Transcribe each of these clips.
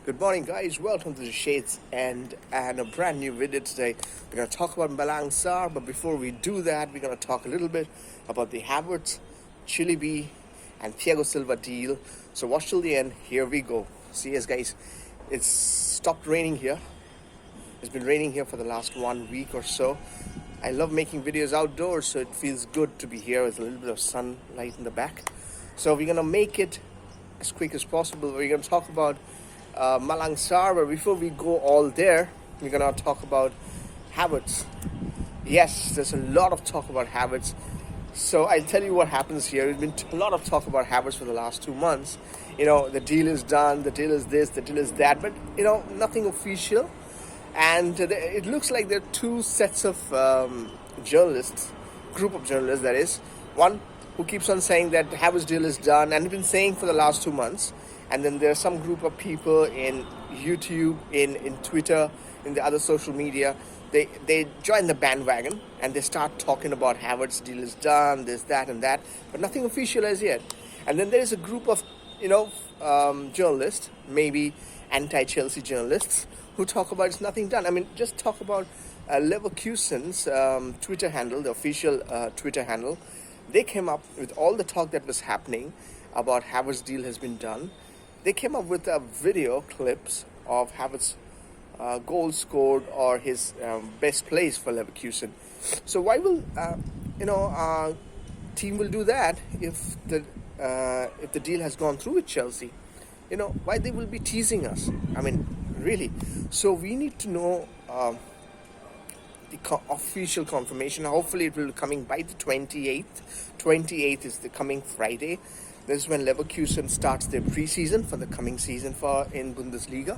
Good morning, guys. Welcome to the Shades and a brand new video today. We're going to talk about Malang Sarr, but before we do that, we're going to talk a little bit about the Havertz, Chilwell, and Thiago Silva deal. So watch till the end. Here we go. See us, guys. It's stopped raining here. It's been raining here for the last 1 week or so. I love making videos outdoors, so it feels good to be here with a little bit of sunlight in the back. So we're going to make it as quick as possible. We're going to talk about Malang Sarr, but before we go all there, we're gonna talk about Havertz. Yes, there's a lot of talk about Havertz. So I'll tell you what happens here. There's been a lot of talk about Havertz for the last 2 months. You know, the deal is done, the deal is this, the deal is that, but you know, nothing official. And it looks like there are two sets of journalists, group of journalists that is. One who keeps on saying that Havertz deal is done and been saying for the last 2 months. And then there's some group of people in YouTube, in Twitter, in the other social media. They join the bandwagon and they start talking about Havertz deal is done, this, that, and that, but nothing official as yet. And then there is a group of journalists, maybe anti-Chelsea journalists, who talk about it's nothing done. I mean, just talk about Leverkusen's Twitter handle, the official Twitter handle. They came up with all the talk that was happening about Havertz deal has been done. They came up with video clips of Havertz goals scored or his best plays for Leverkusen. So why will team will do that if the deal has gone through with Chelsea? You know, why they will be teasing us? I mean, really. So we need to know the official confirmation. Hopefully it will be coming by the 28th. 28th is the coming Friday. This is when Leverkusen starts their preseason for the coming season in Bundesliga.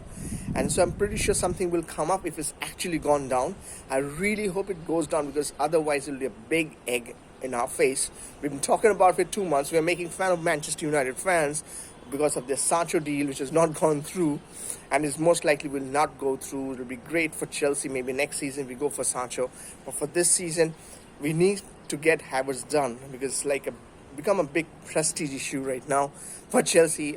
And so I'm pretty sure something will come up if it's actually gone down. I really hope it goes down, because otherwise it will be a big egg in our face. We've been talking about it for 2 months. We're making fun of Manchester United fans because of the Sancho deal, which has not gone through and is most likely will not go through. It will be great for Chelsea. Maybe next season we go for Sancho. But for this season, we need to get Havertz done, because it's like become a big prestige issue right now for Chelsea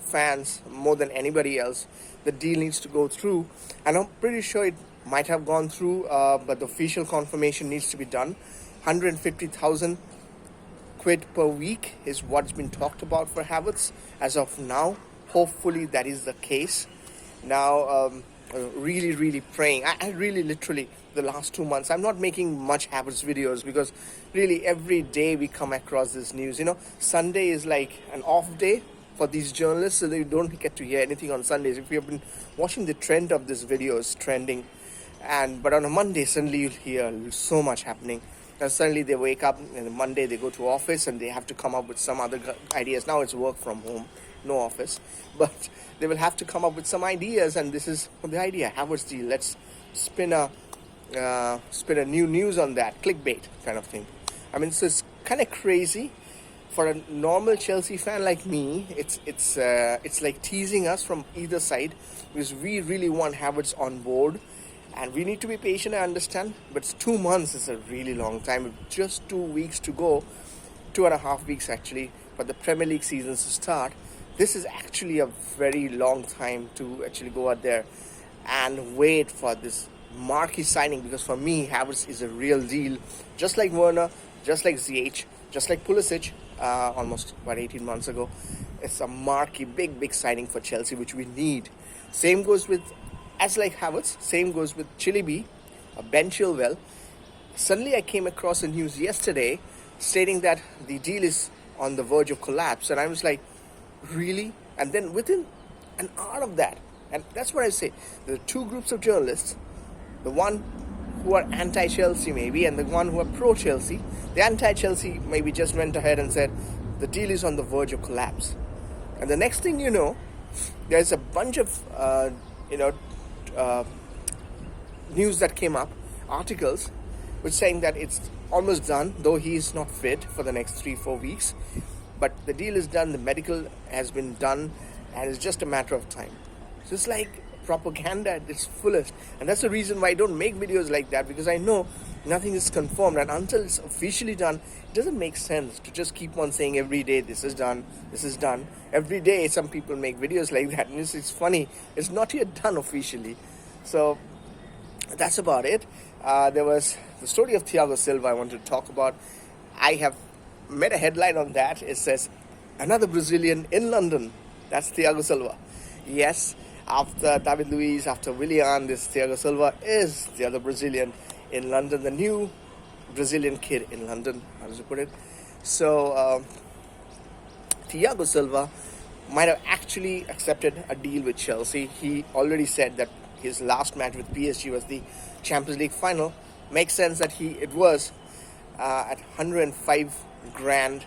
fans more than anybody else. The deal needs to go through, and I'm pretty sure it might have gone through, but the official confirmation needs to be done. 150,000 quid per week is what's been talked about for Havertz as of now. Hopefully that is the case. Now really praying. I really literally the last 2 months I'm not making much Havertz videos, because really every day we come across this news. You know, Sunday is like an off day for these journalists, so they don't get to hear anything on Sundays. If you have been watching the trend of this video is trending, but on a Monday suddenly you'll hear so much happening. And suddenly they wake up and on Monday they go to office and they have to come up with some other ideas. Now it's work from home, no office, but they will have to come up with some ideas, and this is the idea. Havertz deal. Let's spin a new news on that, clickbait kind of thing. I mean, so it's kind of crazy for a normal Chelsea fan like me. It's like teasing us from either side, because we really want Havertz on board. And we need to be patient, I understand, but 2 months is a really long time. With just 2 weeks to go, 2.5 weeks actually, for the Premier League seasons to start. This is actually a very long time to actually go out there and wait for this marquee signing, because for me, Havertz is a real deal. Just like Werner, just like ZH, just like Pulisic, almost 18 months ago. It's a marquee, big signing for Chelsea, which we need. Same goes with, as like Havertz, same goes with Chilwell, Ben Chilwell. Suddenly I came across a news yesterday stating that the deal is on the verge of collapse, and I was like, really? And then within an hour of that, and that's what I say, there are two groups of journalists, the one who are anti-Chelsea maybe, and the one who are pro-Chelsea. The anti-Chelsea maybe just went ahead and said the deal is on the verge of collapse, and the next thing you know, there's a bunch of news that came up, articles which saying that it's almost done, though he is not fit for the next 3-4 weeks. But the deal is done, the medical has been done, and it's just a matter of time. So it's like propaganda at its fullest. And that's the reason why I don't make videos like that, because I know Nothing is confirmed, and until it's officially done, it doesn't make sense to just keep on saying every day, this is done, this is done. Every day some people make videos like that, and it's funny, it's not yet done officially. So that's about it. There was the story of Thiago Silva I wanted to talk about. I have made a headline on that. It says, another Brazilian in London. That's Thiago Silva. Yes, after David Luiz, after Willian, this Thiago Silva is the other Brazilian in London, the new Brazilian kid in London, how does it put it? So, Thiago Silva might have actually accepted a deal with Chelsea. He already said that his last match with PSG was the Champions League final. Makes sense that it was at 105 grand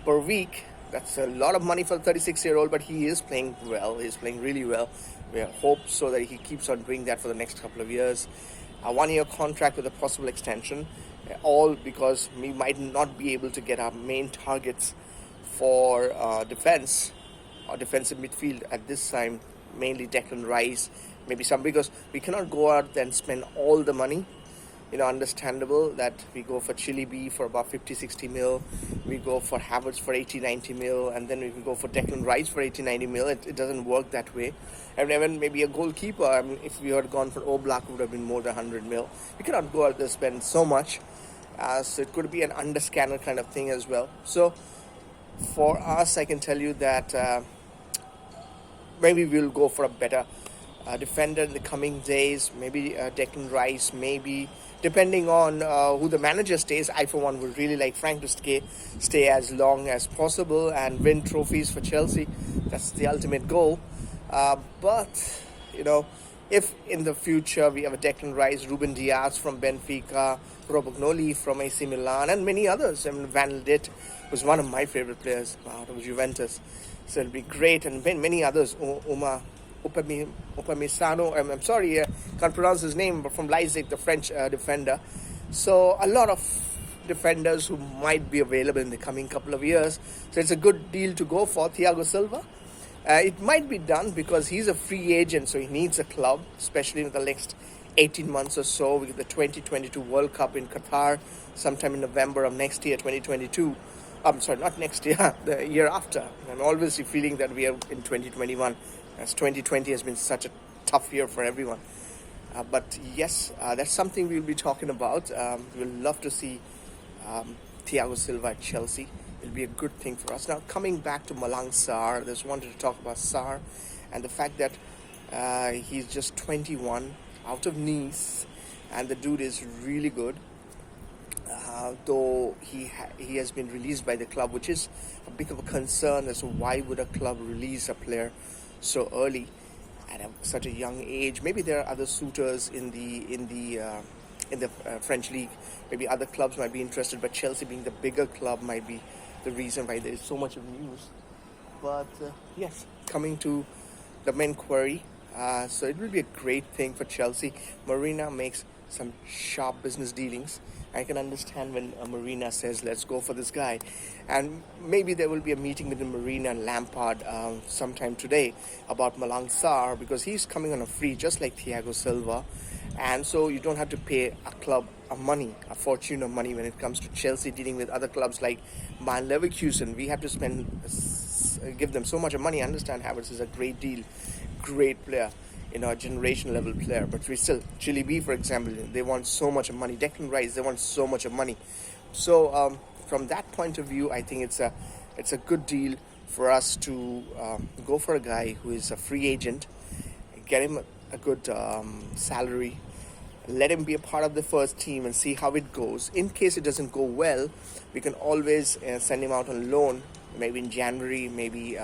per week. That's a lot of money for a 36-year-old, but he is playing well. He's playing really well. We hope so that he keeps on doing that for the next couple of years. A 1-year contract with a possible extension, all because we might not be able to get our main targets for defense or defensive midfield at this time, mainly Declan Rice, maybe some, because we cannot go out and spend all the money. Understandable that we go for Chilwell for about 50-60 mil, we go for Havertz for 80-90 mil, and then we can go for Declan Rice for 80-90 mil. It doesn't work that way. And even maybe a goalkeeper, I mean, if we had gone for Oblak, it would have been more than 100 mil. We cannot go out there and spend so much. So it could be an under-scanner kind of thing as well. So for us, I can tell you that maybe we'll go for a better defender in the coming days. Maybe Declan Rice, maybe, depending on who the manager stays. I, for one, would really like Frank to stay as long as possible and win trophies for Chelsea. That's the ultimate goal. But, if in the future we have a Declan Rice, Ruben Diaz from Benfica, Romagnoli from AC Milan, and many others. I mean, Van Ligt was one of my favorite players out of Juventus. So it'll be great, and many others. Upamecano, I'm sorry, can't pronounce his name, but from Leipzig, the French defender. So a lot of defenders who might be available in the coming couple of years. So it's a good deal to go for Thiago Silva. It might be done because he's a free agent, so he needs a club, especially in the next 18 months or so. We get the 2022 World Cup in Qatar sometime in November of next year, 2022. I'm sorry, not next year, the year after. I'm always feeling that we are in 2021, as 2020 has been such a tough year for everyone. But yes, that's something we'll be talking about. We'll love to see Thiago Silva at Chelsea. It'll be a good thing for us. Now, coming back to Malang Sarr, I just wanted to talk about Sarr and the fact that he's just 21, out of Nice, and the dude is really good. Though he has been released by the club, which is a bit of a concern as to why would a club release a player so early at such a young age. Maybe there are other suitors in the French league. Maybe other clubs might be interested, but Chelsea, being the bigger club, might be the reason why there is so much of news. But yes, coming to the main query, so it will be a great thing for Chelsea. Marina makes some sharp business dealings. I can understand when Marina says, let's go for this guy. And maybe there will be a meeting between Marina and Lampard sometime today about Malang Sarr, because he's coming on a free, just like Thiago Silva. And so you don't have to pay a club a fortune of money when it comes to Chelsea dealing with other clubs like Bayer Leverkusen. We have to give them so much of money. I understand Havertz is a great deal, great player, a generation level player, but we still, Chilwell, for example, they want so much of money. Declan Rice, they want so much of money. So from that point of view, I think it's a good deal for us to go for a guy who is a free agent, get him a good salary, let him be a part of the first team and see how it goes. In case it doesn't go well, we can always send him out on loan, maybe in January, maybe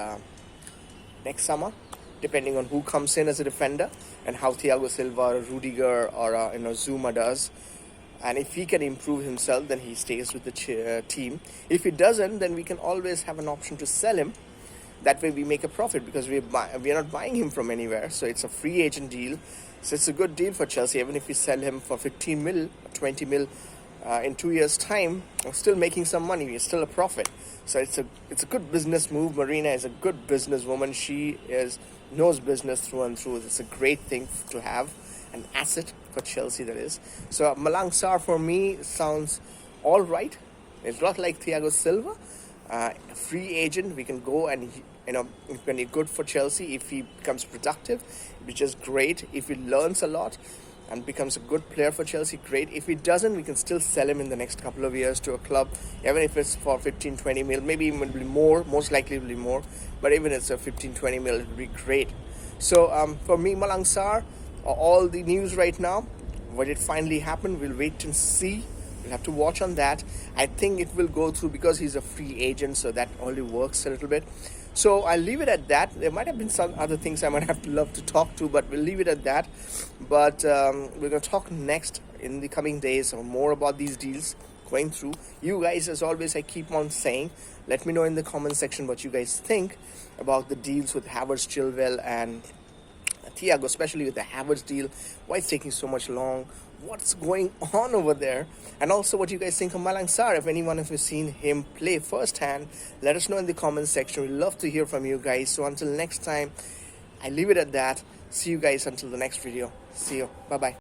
next summer, depending on who comes in as a defender and how Thiago Silva or Rudiger or Zuma does. And if he can improve himself, then he stays with the team. If he doesn't, then we can always have an option to sell him. That way we make a profit, because we are not buying him from anywhere. So it's a free agent deal. So it's a good deal for Chelsea. Even if we sell him for 15 mil, 20 mil in 2 years' time, we're still making some money. We're still a profit. So it's a good business move. Marina is a good businesswoman. She knows business through and through. It's a great thing to have, an asset for Chelsea, that is. So Malang Sarr for me sounds all right. It's not like Thiago Silva, free agent. We can go and it's going to be good for Chelsea if he becomes productive, which is great. If he learns a lot and becomes a good player for Chelsea, great. If he doesn't, we can still sell him in the next couple of years to a club, even if it's for 15-20 mil, maybe even be more, most likely it will be more, but even if it's a 15-20 mil, it would be great. So for me, Malang Sarr, all the news right now, when it finally happened, we'll wait and see. We'll have to watch on that. I think it will go through because he's a free agent, so that only works a little bit. So I'll leave it at that. There might have been some other things I might have to love to talk to, but we'll leave it at that. But we're going to talk next in the coming days more about these deals going through. You guys, as always, I keep on saying, let me know in the comment section what you guys think about the deals with Havertz, Chilwell and Thiago, especially with the Havertz deal. Why it's taking so much long? What's going on over there? And also what you guys think of Malang Sarr. If anyone of you seen him play firsthand, let us know in the comment section. We'd love to hear from you guys. So until next time, I leave it at that. See you guys until the next video. See you. Bye-bye.